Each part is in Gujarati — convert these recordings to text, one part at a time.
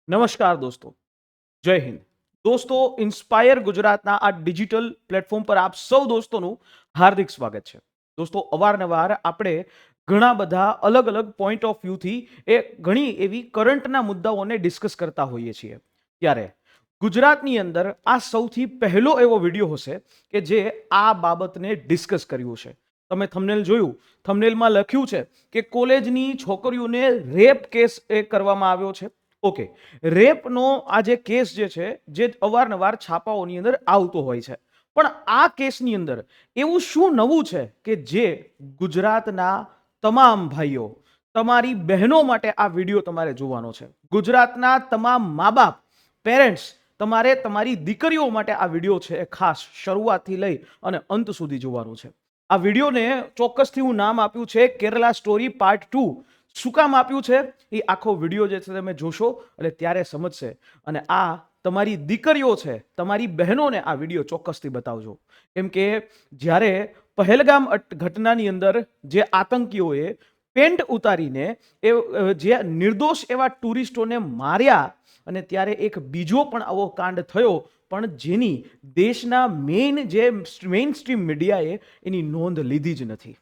નમસ્કાર દોસ્તો, જય હિન્દ. દોસ્તો, ઇન્સ્પાયર ગુજરાતના આ ડિજિટલ પ્લેટફોર્મ પર આપ સૌ દોસ્તોનું હાર્દિક સ્વાગત છે. દોસ્તો, અવારનવાર આપણે ઘણા બધા અલગ અલગ પોઈન્ટ ઓફ વ્યૂથી ઘણી એવી કરંટના મુદ્દાઓને ડિસ્કસ કરતા હોઈએ છીએ. ત્યારે ગુજરાતની અંદર આ સૌથી પહેલો એવો વિડીયો હશે કે જે આ બાબતને ડિસ્કસ કર્યું છે. તમે થંબનેલ જોયું, થંબનેલમાં લખ્યું છે કે કોલેજની છોકરીઓને રેપ કેસ કરવામાં આવ્યો છે. ઓકે, રેપનો આ જે કેસ છે જે અવારનવાર છાપાઓની અંદર આવતો હોય છે, પણ આ કેસની અંદર એવું શું નવું છે કે જે ગુજરાતના તમામ ભાઈઓ, તમારી બહેનો માટે આ વિડીયો તમારે જોવાનો છે. ગુજરાતના તમામ મા બાપ, પેરેન્ટ્સ, તમારે તમારી દીકરીઓ માટે આ વિડીયો છે એ ખાસ શરૂઆતથી લઈ અને અંત સુધી જોવાનું છે. આ વિડીયોને ચોક્કસથી હું નામ આપ્યું છે કેરલા સ્ટોરી પાર્ટ 2. શું કામ આપ્યું છે એ આખો વિડીયો જે છે તમે જોશો એટલે ત્યારે સમજશે. અને આ તમારી દીકરીઓ છે, તમારી બહેનોને આ વિડીયો ચોક્કસથી બતાવજો. કેમ કે જ્યારે પહેલગામ ઘટનાની અંદર જે આતંકીઓએ પેન્ટ ઉતારીને જે નિર્દોષ એવા ટુરિસ્ટોને માર્યા અને ત્યારે એક બીજો પણ આવો કાંડ થયો, પણ જેની દેશના મેઇન સ્ટ્રીમ મીડિયાએ એની નોંધ લીધી જ નથી.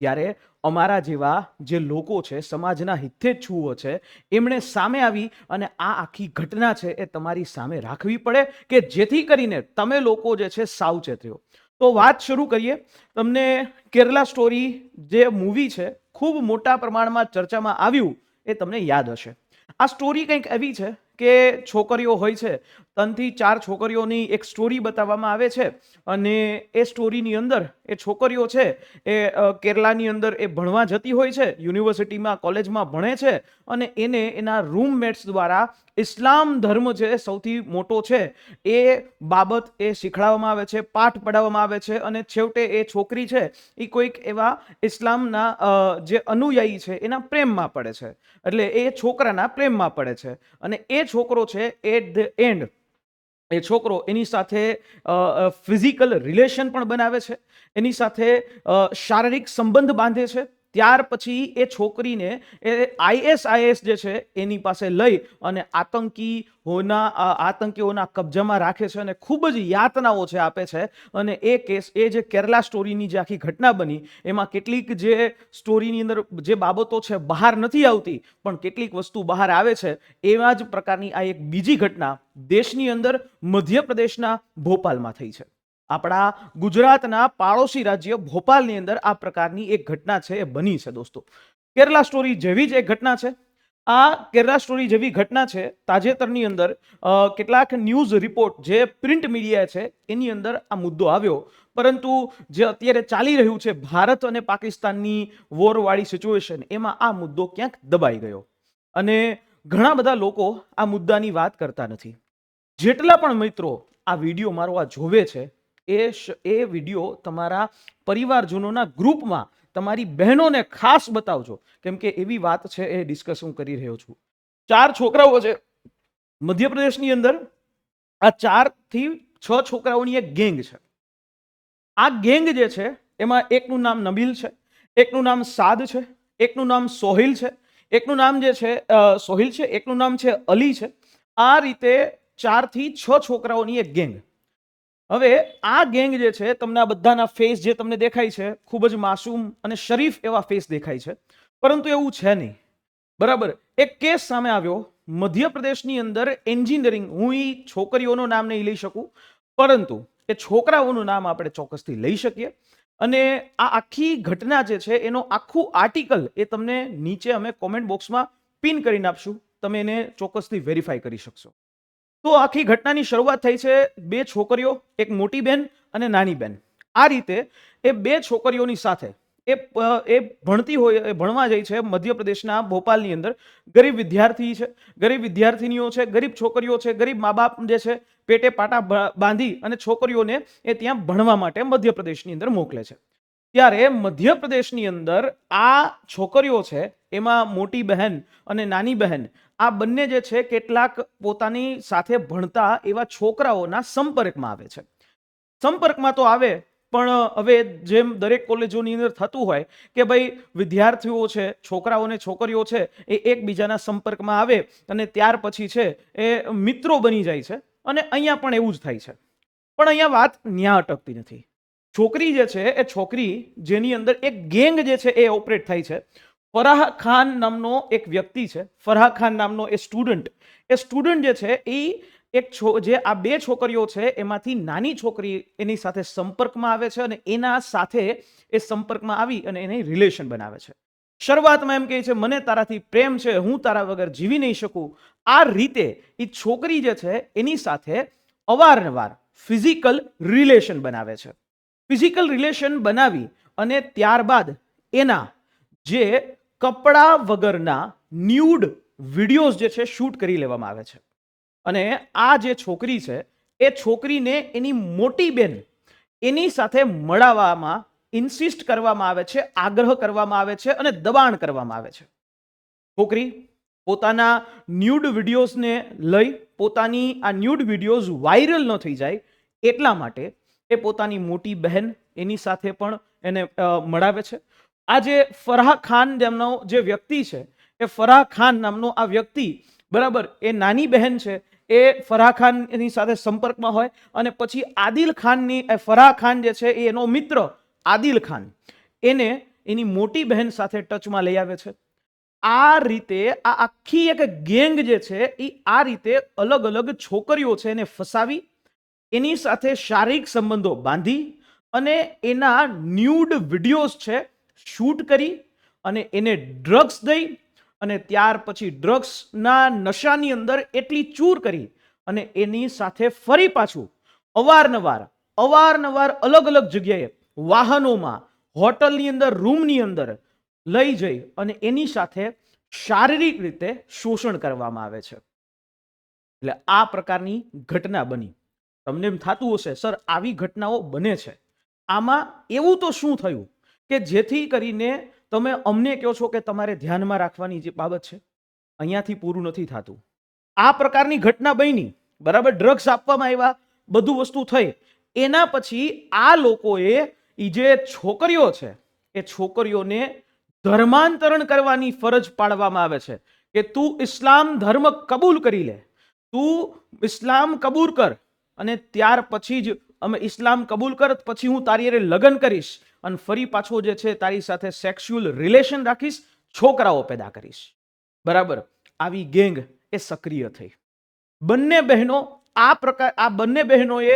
ત્યારે અમારા જેવા જે લોકો છે, સમાજના હિતેચ્છુઓ છે, એમણે સામે આવી અને આ આખી ઘટના છે એ તમારી સામે રાખવી પડે કે જેથી કરીને તમે લોકો જે છે સાવચેત રહો. તો વાત શરૂ કરીએ. તમને કેરલા સ્ટોરી જે મૂવી છે ખૂબ મોટા પ્રમાણમાં ચર્ચામાં આવ્યું એ તમને યાદ હશે. આ સ્ટોરી કંઈક એવી છે કે છોકરીઓ હોય છે, 3 થી 4 છોકરીઓની એક સ્ટોરી બતાવવામાં આવે છે અને એ સ્ટોરીની અંદર એ છોકરીઓ છે એ કેરલાની અંદર એ ભણવા જતી હોય છે, યુનિવર્સિટીમાં, કોલેજમાં ભણે છે અને એને એના રૂમમેટ્સ દ્વારા ઇસ્લામ ધર્મ જે સૌથી મોટો છે એ બાબત એ શીખવાડવામાં આવે છે, પાઠ પઢાવવામાં આવે છે અને છેવટે એ છોકરી છે એ કોઈક એવા ઇસ્લામના જે અનુયાયી છે એના પ્રેમમાં પડે છે. એટલે એ છોકરાના પ્રેમમાં પડે છે અને એ છોકરો છે એટ ધ એન્ડ એ છોકરો એની સાથે ફિઝિકલ રિલેશન પણ બનાવે છે, એની સાથે શારીરિક સંબંધ બાંધે છે. ત્યાર પછી એ છોકરીને એ આઈએસઆઈએસ જે છે એની પાસે લઈ અને આતંકીઓના કબજામાં રાખે છે અને ખૂબ જ યાતનાઓ છે આપે છે. અને એ કેસ, એ જે કેરલા સ્ટોરીની જે આખી ઘટના બની એમાં કેટલીક જે સ્ટોરીની અંદર જે બાબતો છે બહાર નથી આવતી, પણ કેટલીક વસ્તુ બહાર આવે છે. એવા જ પ્રકારની આ એક બીજી ઘટના દેશની અંદર મધ્યપ્રદેશના ભોપાલમાં થઈ છે. આપણા ગુજરાતના પાડોશી રાજ્ય ભોપાલની અંદર આ પ્રકારની એક ઘટના છે એ બની છે. દોસ્તો, કેરલા સ્ટોરી જેવી જ એક ઘટના છે. આ કેરલા સ્ટોરી જેવી ઘટના છે. તાજેતરની અંદર કેટલાક ન્યૂઝ રિપોર્ટ જે પ્રિન્ટ મીડિયા છે એની અંદર આ મુદ્દો આવ્યો, પરંતુ જે અત્યારે ચાલી રહ્યું છે ભારત અને પાકિસ્તાનની વોરવાળી સિચ્યુએશન, એમાં આ મુદ્દો ક્યાંક દબાઈ ગયો અને ઘણા બધા લોકો આ મુદ્દાની વાત કરતા નથી. જેટલા પણ મિત્રો આ વિડીયો મારો આ જોવે છે એ વિડીયો તમારા પરિવારજનોના ગ્રુપમાં તમારી બહેનોને ખાસ બતાવજો, કેમ કે એવી વાત છે એ ડિસ્કસ હું કરી રહ્યો છું. 4 છોકરાઓ છે મધ્યપ્રદેશની અંદર. આ 4 થી 6 છોકરાઓની એક ગેંગ છે. આ ગેંગ જે છે એમાં એકનું નામ નબીલ છે, એકનું નામ સાદ છે, એકનું નામ સોહિલ છે, એકનું નામ જે છે સોહિલ છે, એકનું નામ છે અલી છે. આ રીતે 4 થી 6 છોકરાઓની એક ગેંગ. હવે આ ગેંગ જે છે, તમને આ બધાના ફેસ જે તમને દેખાય છે ખૂબ જ માસૂમ અને શરીફ એવા ફેસ દેખાય છે, પરંતુ એવું છે નહીં. બરાબર, એક કેસ સામે આવ્યો મધ્યપ્રદેશની અંદર એન્જિનિયરિંગ. હું એ છોકરીઓનું નામ નહીં લઈ શકું, પરંતુ એ છોકરાઓનું નામ આપણે ચોક્કસથી લઈ શકીએ. અને આ આખી ઘટના જે છે એનો આખું આર્ટિકલ એ તમને નીચે અમે કોમેન્ટ બોક્સમાં પિન કરીને આપશું, તમે એને ચોક્કસથી વેરીફાઈ કરી શકશો. તો આખી ઘટનાની શરૂઆત થઈ છે 2 છોકરીઓ, એક મોટી બેન અને નાની બેન. આ રીતે એ 2 છોકરીઓની સાથે એ ભણવા જાય છે મધ્યપ્રદેશના ભોપાલની અંદર. ગરીબ વિદ્યાર્થી છે, ગરીબ વિદ્યાર્થીનીઓ છે, ગરીબ છોકરીઓ છે. ગરીબ મા બાપ જે છે પેટે પાટા બાંધી અને છોકરીઓને એ ત્યાં ભણવા માટે મધ્યપ્રદેશની અંદર મોકલે છે. ત્યારે મધ્યપ્રદેશની અંદર આ છોકરીઓ છે એમાં મોટી બહેન અને નાની બહેન, આ બંને જે છે કેટલાક પોતાની સાથે ભણતા એવા છોકરાઓના સંપર્કમાં આવે છે. સંપર્કમાં તો આવે, પણ હવે જેમ દરેક કોલેજોની અંદર થતું હોય કે ભાઈ વિદ્યાર્થીઓ છે, છોકરાઓ અને છોકરીઓ છે, એ એકબીજાના સંપર્કમાં આવે અને ત્યાર પછી છે એ મિત્રો બની જાય છે, અને અહીંયા પણ એવું જ થાય છે. પણ અહીંયા વાત ન્યા અટકતી નથી. છોકરી જે છે એ છોકરી જેની અંદર એક ગેંગ જે છે એ ઓપરેટ થાય છે. ફરાહ ખાન નામનો એક વ્યક્તિ છે, ફરાહ ખાન નામનો એ સ્ટુડન્ટ જે છે એ જે આ બે છોકરીઓ છે એમાંથી નાની છોકરી એની સાથે સંપર્કમાં આવે છે અને એના સાથે એ સંપર્કમાં આવી અને એને રિલેશન બનાવે છે. શરૂઆતમાં એમ કહે છે, મને તારાથી પ્રેમ છે, હું તારા વગર જીવી નહીં શકું. આ રીતે એ છોકરી જે છે એની સાથે અવારનવાર ફિઝિકલ રિલેશન બનાવે છે. ફિઝિકલ રિલેશન બનાવી અને ત્યારબાદ એના જે કપડા વગરના ન્યૂડ વિડીયોઝ જે છે શૂટ કરી લેવામાં આવે છે. અને આ જે છોકરી છે એ છોકરીને એની મોટી બેન એની સાથે મળાવવામાં ઇન્સિસ્ટ કરવામાં આવે છે, આગ્રહ કરવામાં આવે છે અને દબાણ કરવામાં આવે છે. છોકરી પોતાના ન્યૂડ વિડીયોઝને લઈ પોતાની આ ન્યૂડ વિડીયોઝ વાયરલ ન થઈ જાય એટલા માટે એ પોતાની મોટી બહેન એની સાથે પણ એને મળાવે છે. આ જે ફરાહ ખાન નામનો જે વ્યક્તિ છે એ ફરાહ ખાન નામનો આ વ્યક્તિ બરાબર એ નાની બહેન છે એ ફરાહ ખાન એની સાથે સંપર્કમાં હોય અને પછી આદિલ ખાનની ફરાહ ખાન જે છે એ એનો મિત્ર આદિલ ખાન એને એની મોટી બહેન સાથે ટચમાં લઈ આવે છે. આ રીતે આ આખી એક ગેંગ જે છે એ આ રીતે અલગ અલગ છોકરીઓ છે એને ફસાવી એની સાથે શારીરિક સંબંધો બાંધી અને એના ન્યૂડ વિડીયોઝ છે શૂટ કરી અને એને ડ્રગ્સ દઈ અને ત્યાર પછી ડ્રગ્સના નશાની અંદર એટલી ચૂર કરી અને એની સાથે ફરી પાછું અવારનવાર અલગ અલગ જગ્યાએ વાહનોમાં, હોટલની અંદર, રૂમની અંદર લઈ જઈ અને એની સાથે શારીરિક રીતે શોષણ કરવામાં આવે છે. એટલે આ પ્રકારની ઘટના બની. તમને એમ થતું હશે સર આવી ઘટનાઓ બને છે, આમાં એવું તો શું થયું કે જેથી કરીને તમે અમને કહો છો કે તમારે ધ્યાનમાં રાખવાની જે બાબત છે? અહીંયાથી પૂરું નથી થતું. આ પ્રકારની ઘટના બની, બરાબર, ડ્રગ્સ આપવામાં આવ્યા, બધું વસ્તુ થઈ, એના પછી આ લોકોએ જે છોકરીઓ છે એ છોકરીઓને ધર્માંતરણ કરવાની ફરજ પાડવામાં આવે છે કે તું ઇસ્લામ ધર્મ કબૂલ કરી લે, તું ઇસ્લામ કબૂલ કર અને ત્યાર પછી જ અમે ઇસ્લામ કબૂલ કર પછી હું તારી હારે લગ્ન કરીશ અને ફરી પાછો જે છે તારી સાથે સેક્સ્યુઅલ રિલેશન રાખીશ, છોકરાઓ પેદા કરીશ. બરાબર, આવી ગેંગ એ સક્રિય થઈ. બંને બહેનોએ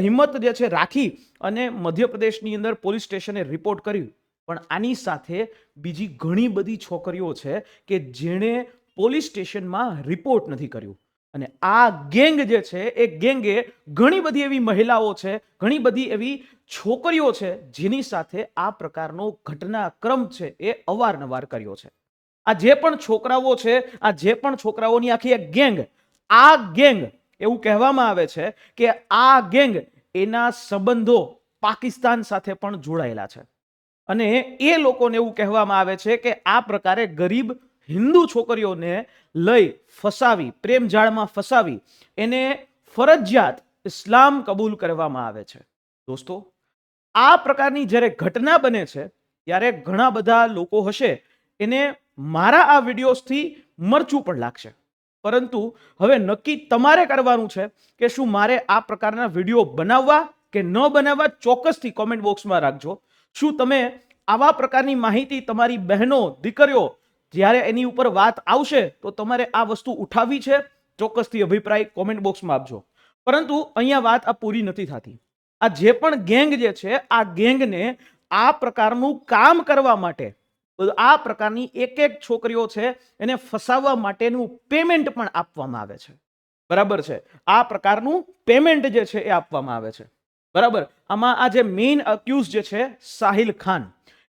હિંમત જે છે રાખી અને મધ્યપ્રદેશની અંદર પોલીસ સ્ટેશને રિપોર્ટ કર્યું. પણ આની સાથે બીજી ઘણી બધી છોકરીઓ છે કે જેણે પોલીસ સ્ટેશનમાં રિપોર્ટ નથી કર્યું. અને આ ગેંગ જે છે એ ગેંગે ઘણી બધી એવી મહિલાઓ છે, ઘણી બધી એવી છોકરીઓ છે જેની સાથે આ પ્રકારનો ઘટનાક્રમ છે એ અવારનવાર કર્યો છે. આ જે પણ છોકરાઓ છે, આ જે પણ છોકરાઓની આખી એક ગેંગ, આ ગેંગ એવું કહેવામાં આવે છે કે આ ગેંગ એના સંબંધો પાકિસ્તાન સાથે પણ જોડાયેલા છે. અને એ લોકોને એવું કહેવામાં આવે છે કે આ પ્રકારે ગરીબ હિન્દુ છોકરીઓને લઈ ફસાવી, પ્રેમ જાળમાં ફસાવી એને ફરજિયાત ઇસ્લામ કબૂલ કરવામાં આવે છે. દોસ્તો, આ પ્રકારની જ્યારે ઘટના બને છે ત્યારે ઘણા બધા લોકો હશે એને મારા આ વિડીયોઝથી મરચું પણ લાગશે, પરંતુ હવે નક્કી તમારે કરવાનું છે કે શું મારે આ પ્રકારના વિડીયો બનાવવા કે ન બનાવવા. ચોક્કસથી કોમેન્ટ બોક્સમાં રાખજો. શું તમે આવા પ્રકારની માહિતી તમારી બહેનો, દીકરીઓ જ્યારે એની ઉપર વાત આવશે તો તમારે આ વસ્તુ ઉઠાવવી છે? ચોક્કસથી અભિપ્રાય કોમેન્ટ બોક્સમાં આપજો. પરંતુ અહીંયા વાત આ પૂરી નથી થતી. આ જે પણ ગેંગ જે છે આ ગેંગને આ પ્રકારનું કામ કરવા માટે, આ પ્રકારની એક એક છોકરીઓ છે એને ફસાવવા માટેનું પેમેન્ટ પણ આપવામાં આવે છે. બરાબર છે, આ પ્રકારનું પેમેન્ટ જે છે એ આપવામાં આવે છે. બરાબર, આમાં આ જે મેઇન અક્યુઝ જે છે સાહિલ ખાન,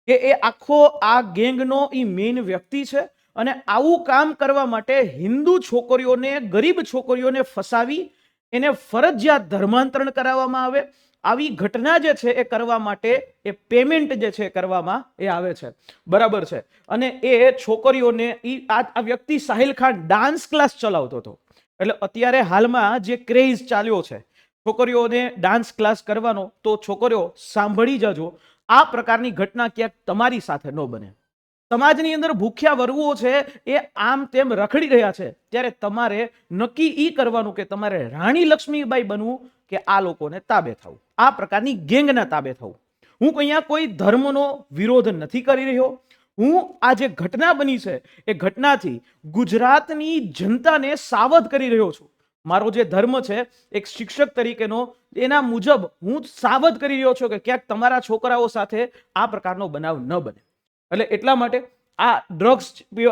કે એ આખો આ ગેંગનો એ મેઇન વ્યક્તિ છે અને આવું કામ કરવા માટે હિન્દુ છોકરીઓને, ગરીબ છોકરીઓને ફસાવી એને ફરજિયાત ધર્માંતરણ કરાવવામાં આવે. આવી ઘટના જે છે એ કરવા માટે એ પેમેન્ટ જે છે કરવામાં એ આવે છે. બરાબર છે, અને એ છોકરીઓને આ વ્યક્તિ સાહિલ ખાન ડાન્સ ક્લાસ ચલાવતો હતો. એટલે અત્યારે હાલમાં જે ક્રેઝ ચાલ્યો છે છોકરીઓને ડાન્સ ક્લાસ કરવાનો, તો છોકરીઓ સાંભળી જજો, આ પ્રકારની ઘટના ક્યાંક તમારી સાથે ન બને. સમાજની અંદર ભૂખ્યા વર્ગો છે એ આમ તેમ રખડી રહ્યા છે, ત્યારે તમારે નક્કી ઈ કરવાનું કે તમારે રાણી લક્ષ્મીબાઈ બનવું કે આ લોકોને તાબે થવું, આ પ્રકારની ગેંગના તાબે થવું. હું અહીંયા કોઈ ધર્મનો વિરોધ નથી કરી રહ્યો. હું આ જે ઘટના બની છે એ ઘટનાથી ગુજરાતની જનતાને સાવધ કરી રહ્યો છું. મારો જે ધર્મ છે એક શિક્ષક તરીકેનો, એના મુજબ હું સાવધ કરી રહ્યો છું કે ક્યાંક તમારા છોકરાઓ સાથે આ પ્રકારનો બનાવ ન બને. એટલે એટલા માટે આ ડ્રગ્સ,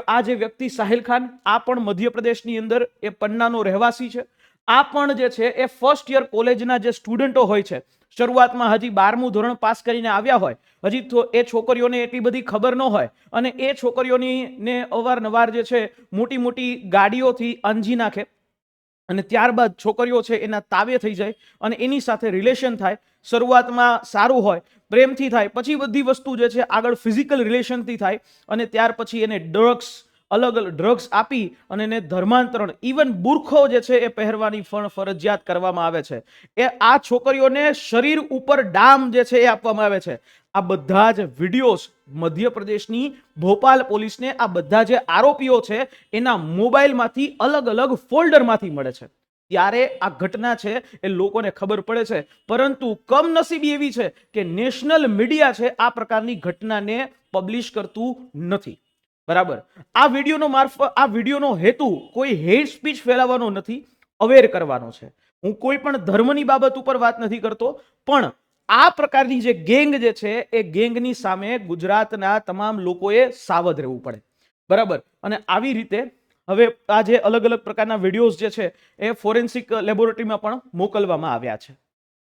આ જે વ્યક્તિ સાહિલ ખાન, આ પણ મધ્યપ્રદેશની અંદર એ પન્નાનો રહેવાસી છે. આ પણ જે છે એ ફર્સ્ટ યર કોલેજના જે સ્ટુડન્ટો હોય છે, શરૂઆતમાં હજી 12મું ધોરણ પાસ કરીને આવ્યા હોય, હજી તો એ છોકરીઓને એટલી બધી ખબર ન હોય, અને એ છોકરીઓની ને અવારનવાર જે છે મોટી મોટી ગાડીઓથી આંજી નાખે, અને ત્યારબાદ છોકરીઓ છે એના તાબે થઈ જાય અને એની સાથે રિલેશન થાય. શરૂઆતમાં સારું હોય, પ્રેમથી થાય, પછી બધી વસ્તુ જે છે આગળ ફિઝિકલ રિલેશનથી થાય, અને ત્યાર પછી એને ડ્રગ્સ, અલગ અલગ ડ્રગ્સ આપી અને એને ધર્માંતરણ, ઇવન બુરખો જે છે એ પહેરવાની પણ ફરજિયાત કરવામાં આવે છે. એ આ છોકરીઓને શરીર ઉપર ડામ જે છે એ આપવામાં આવે છે. આ બધા જ વિડીયોઝ મધ્યપ્રદેશની ભોપાલ પોલીસને આ બધા જે આરોપીઓ છે એના મોબાઈલમાંથી અલગ અલગ ફોલ્ડરમાંથી મળે છે. ત્યારે આ ઘટના છે એ લોકોને ખબર પડે છે, પરંતુ કમનસીબી એવી છે કે નેશનલ મીડિયા છે આ પ્રકારની ઘટનાને પબ્લિશ કરતું નથી. બરાબર. આ વિડીયોનો હેતુ કોઈ હેટ સ્પીચ ફેલાવવાનો નથી, અવેર કરવાનો છે. હું કોઈ પણ ધર્મની બાબત ઉપર વાત નથી કરતો, પણ આ પ્રકારની જે ગેંગ જે છે એ ગેંગની સામે ગુજરાતના તમામ લોકોએ સાવધ રહેવું પડે. બરાબર. અને આવી રીતે હવે આ જે અલગ અલગ પ્રકારના વિડીયોઝ જે છે એ ફોરેન્સિક લેબોરેટરીમાં પણ મોકલવામાં આવ્યા છે.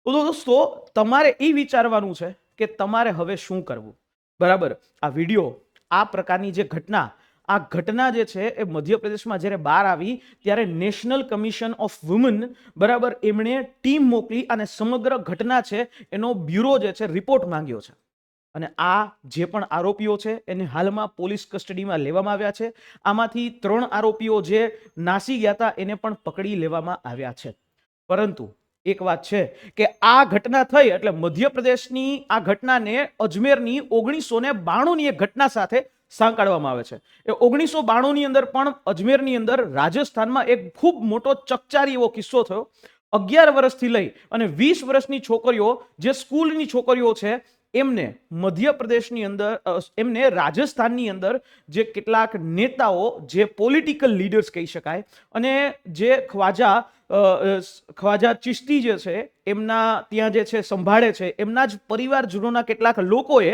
તો દોસ્તો, તમારે એ વિચારવાનું છે કે તમારે હવે શું કરવું. બરાબર. આ વિડીયો, આ પ્રકારની જે ઘટના, આ ઘટના જે છે એ મધ્યપ્રદેશમાં જ્યારે બહાર આવી ત્યારે નેશનલ કમિશન ઓફ વુમન, બરાબર, એમણે ટીમ મોકલી અને સમગ્ર ઘટના છે એનો બ્યુરો જે છે રિપોર્ટ માંગ્યો છે. અને આ જે પણ આરોપીઓ છે એને હાલમાં પોલીસ કસ્ટડીમાં લેવામાં આવ્યા છે. આમાંથી 3 આરોપીઓ જે નાસી ગયા હતા એને પણ પકડી લેવામાં આવ્યા છે. પરંતુ એક વાત છે કે આ ઘટના થઈ એટલે મધ્યપ્રદેશની આ ઘટનાને અજમેરની 1992ની એક ઘટના સાથે સાંકળવામાં આવે છે. એ 1992ની અંદર પણ અજમેરની અંદર રાજસ્થાનમાં એક ખૂબ મોટો ચકચારી એવો કિસ્સો થયો. 11 વર્ષથી લઈ અને 20 વર્ષની છોકરીઓ, જે સ્કૂલની છોકરીઓ છે, એમને મધ્યપ્રદેશની અંદર, એમને રાજસ્થાનની અંદર જે કેટલાક નેતાઓ, જે પોલિટિકલ લીડર્સ કહી શકાય, અને જે ખ્વાજા ચિશ્તી જે છે એમના ત્યાં જે છે સંભાળે છે, એમના જ પરિવારજનોના કેટલાક લોકોએ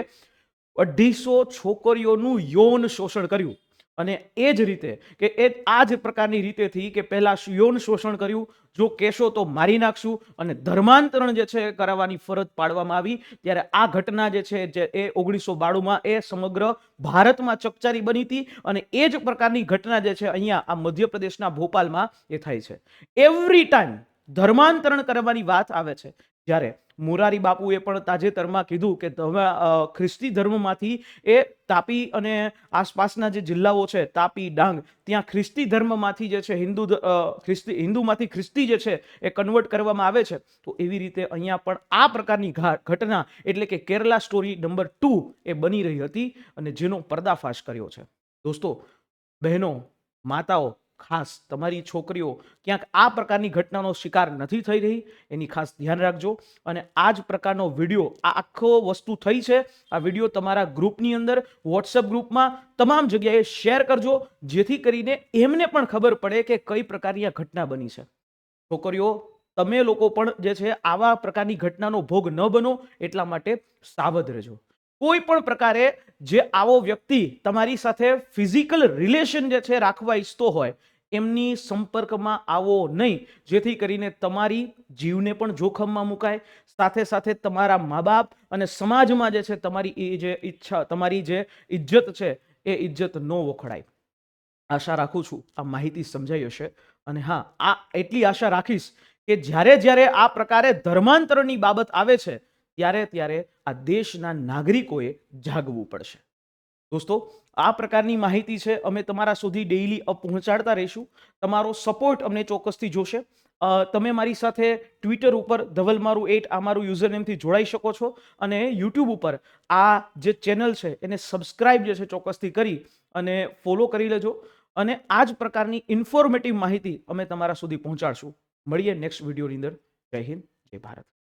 250 છોકરીઓનું યૌન શોષણ કર્યું. અને એ જ રીતે કે આ જ પ્રકારની રીતેથી કે પહેલા યૌન શોષણ કર્યું, જો કહેશો તો મારી નાખશું, અને ધર્માંતરણ જે છે કરાવવાની ફરજ પાડવામાં આવી. ત્યારે આ ઘટના જે છે એ 1992માં એ સમગ્ર ભારતમાં ચકચારી બની હતી. અને એ જ પ્રકારની ઘટના જે છે અહીંયા આ મધ્યપ્રદેશના ભોપાલમાં એ થાય છે. એવરી ટાઈમ ધર્માંતરણ કરવાની વાત આવે છે, જ્યારે મોરારી બાપુએ પણ તાજેતરમાં કીધું કે ખ્રિસ્તી ધર્મમાંથી એ તાપી અને આસપાસના જે જિલ્લાઓ છે, તાપી, ડાંગ, ત્યાં ખ્રિસ્તી ધર્મમાંથી જે છે હિન્દુમાંથી ખ્રિસ્તી જે છે એ કન્વર્ટ કરવામાં આવે છે. તો એવી રીતે અહીંયા પણ આ પ્રકારની ઘટના, એટલે કે કેરલા સ્ટોરી નંબર 2 એ બની રહી હતી, અને જેનો પર્દાફાશ કર્યો છે. દોસ્તો, બહેનો, માતાઓ, ખાસ તમારી છોકરીઓ ક્યાંક આ પ્રકારની ઘટનાનો શિકાર નથી થઈ રહી, એની ખાસ ધ્યાન રાખજો. અને આ જ પ્રકારનો વિડીયો, આ આખો વસ્તુ થઈ છે, આ વિડીયો તમારા ગ્રુપની અંદર, વોટ્સએપ ગ્રુપમાં, તમામ જગ્યાએ શેર કરજો, જેથી કરીને એમને પણ ખબર પડે કે કઈ પ્રકારની આ ઘટના બની છે. છોકરીઓ, તમે લોકો પણ જે છે આવા પ્રકારની ઘટનાનો ભોગ ન બનો, એટલા માટે સાવધ રહેજો. કોઈ પણ પ્રકારે જે આવો વ્યક્તિ તમારી સાથે ફિઝિકલ રિલેશન જે છે રાખવા ઈચ્છતો હોય, એમની સંપર્કમાં આવો નહીં, જેથી કરીને તમારી જીવને પણ જોખમમાં મુકાય, સાથે સાથે તમારા મા બાપ અને સમાજમાં જે છે તમારી એ જે ઈચ્છા, તમારી જે ઇજ્જત છે એ ઇજ્જત ન વખડાય. આશા રાખું છું આ માહિતી સમજાઈ હશે. અને હા, આ એટલી આશા રાખીશ કે જ્યારે જ્યારે આ પ્રકારે ધર્માંતરણની બાબત આવે છે, ત્યારે આ દેશના નાગરિકોએ જાગવું પડશે. દોસ્તો, આ પ્રકારની માહિતી છે અમે તમારા સુધી ડેઈલી પહોંચાડતા રહીશું. તમારો સપોર્ટ અમને ચોક્કસથી જોશે. તમે મારી સાથે ટ્વિટર ઉપર ધવલમારું8 આ મારું યુઝરનેમથી જોડાઈ શકો છો અને યુટ્યુબ ઉપર આ જે ચેનલ છે એને સબસ્ક્રાઇબ જે છે ચોક્કસથી કરી અને ફોલો કરી લેજો. અને આ જ પ્રકારની ઇન્ફોર્મેટિવ માહિતી અમે તમારા સુધી પહોંચાડશું. મળીએ નેક્સ્ટ વિડીયોની અંદર. જય હિન્દ, જય ભારત.